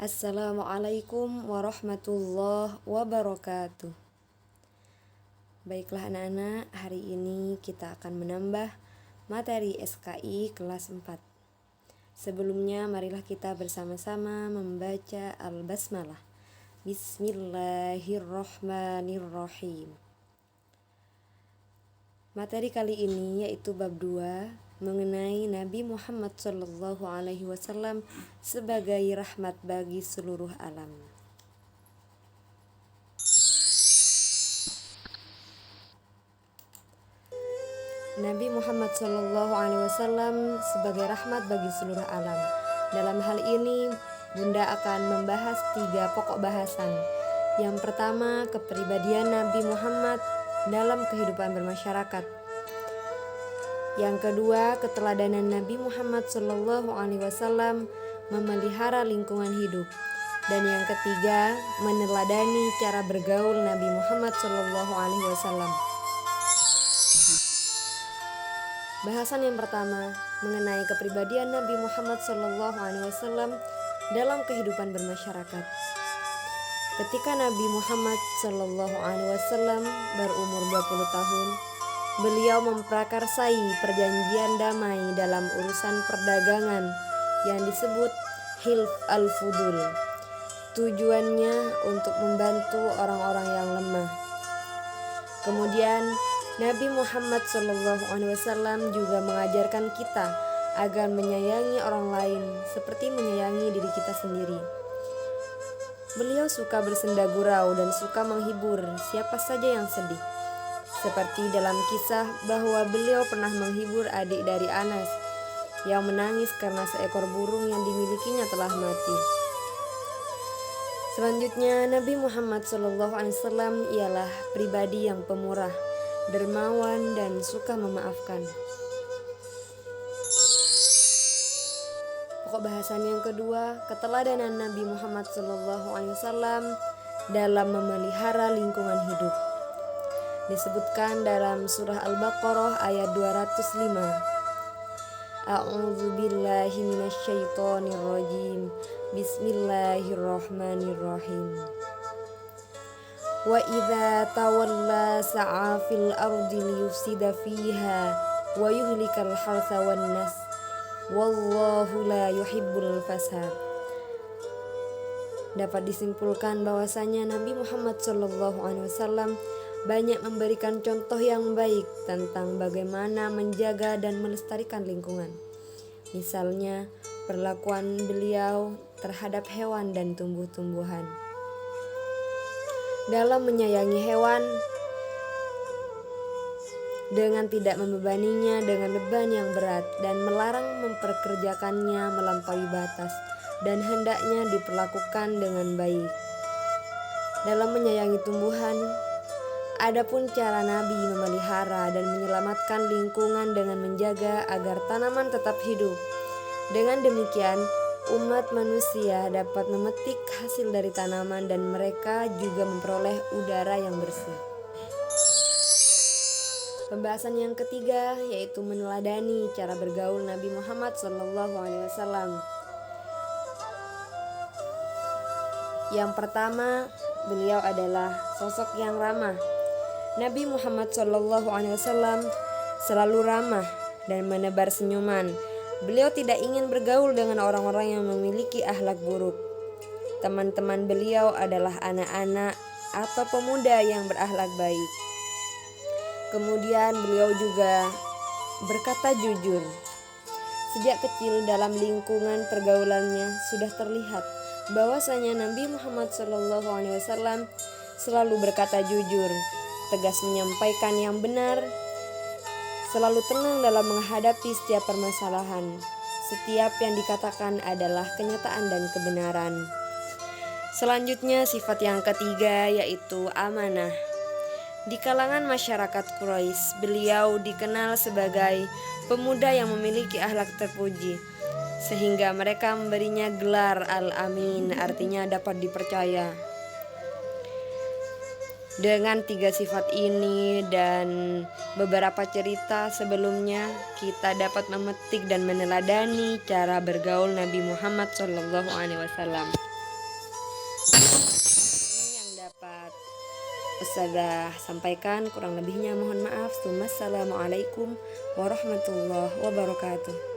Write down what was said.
Assalamualaikum warahmatullahi wabarakatuh. Baiklah anak-anak, hari ini kita akan menambah materi SKI kelas 4. Sebelumnya marilah kita bersama-sama membaca Al-Basmalah. Bismillahirrahmanirrahim. Materi kali ini yaitu bab 2 mengenai Nabi Muhammad SAW sebagai rahmat bagi seluruh alam. Nabi Muhammad SAW sebagai rahmat bagi seluruh alam. Dalam hal ini, Bunda akan membahas 3 pokok bahasan. Yang pertama, kepribadian Nabi Muhammad dalam kehidupan bermasyarakat. Yang kedua, keteladanan Nabi Muhammad SAW memelihara lingkungan hidup. Dan yang ketiga, meneladani cara bergaul Nabi Muhammad SAW. Bahasan yang pertama mengenai kepribadian Nabi Muhammad SAW dalam kehidupan bermasyarakat. Ketika Nabi Muhammad SAW berumur 20 tahun, beliau memprakarsai perjanjian damai dalam urusan perdagangan yang disebut Hilf al-Fudul. Tujuannya untuk membantu orang-orang yang lemah. Kemudian Nabi Muhammad SAW juga mengajarkan kita agar menyayangi orang lain seperti menyayangi diri kita sendiri. Beliau suka bersenda gurau dan suka menghibur siapa saja yang sedih. Seperti dalam kisah bahwa beliau pernah menghibur adik dari Anas yang menangis karena seekor burung yang dimilikinya telah mati. Selanjutnya, Nabi Muhammad SAW ialah pribadi yang pemurah, dermawan, dan suka memaafkan. Pokok bahasan yang kedua, keteladanan Nabi Muhammad SAW dalam memelihara lingkungan hidup. Disebutkan dalam surah Al-Baqarah ayat 205. A'udzu billahi minasyaitonir rajim. Bismillahirrahmanirrahim. Wa idza tawalla sa'a fil ardi liyufsida fiha wa yuhlikal harsa wan nas. Wallahu la yuhibbul fasad. Dapat disimpulkan bahwasanya Nabi Muhammad SAW banyak memberikan contoh yang baik tentang bagaimana menjaga dan melestarikan lingkungan. Misalnya, perlakuan beliau terhadap hewan dan tumbuh-tumbuhan. Dalam menyayangi hewan dengan tidak membebaninya dengan beban yang berat dan melarang memperkerjakannya melampaui batas dan hendaknya diperlakukan dengan baik. Dalam menyayangi tumbuhan, adapun cara Nabi memelihara dan menyelamatkan lingkungan dengan menjaga agar tanaman tetap hidup. Dengan demikian, umat manusia dapat memetik hasil dari tanaman dan mereka juga memperoleh udara yang bersih. Pembahasan yang ketiga yaitu meneladani cara bergaul Nabi Muhammad SAW. Yang pertama, beliau adalah sosok yang ramah. Nabi Muhammad SAW selalu ramah dan menebar senyuman. Beliau tidak ingin bergaul dengan orang-orang yang memiliki akhlak buruk. Teman-teman beliau adalah anak-anak atau pemuda yang berakhlak baik. Kemudian beliau juga berkata jujur. Sejak kecil dalam lingkungan pergaulannya sudah terlihat bahwasanya Nabi Muhammad SAW selalu berkata jujur, tegas menyampaikan yang benar, selalu tenang dalam menghadapi setiap permasalahan. Setiap yang dikatakan adalah kenyataan dan kebenaran. Selanjutnya sifat yang ketiga yaitu amanah. Di kalangan masyarakat Quraisy, beliau dikenal sebagai pemuda yang memiliki akhlak terpuji, sehingga mereka memberinya gelar Al-Amin, artinya dapat dipercaya. Dengan 3 sifat ini dan beberapa cerita sebelumnya, kita dapat memetik dan meneladani cara bergaul Nabi Muhammad SAW. Ustazah sampaikan, kurang lebihnya mohon maaf. Assalamualaikum warahmatullahi wabarakatuh.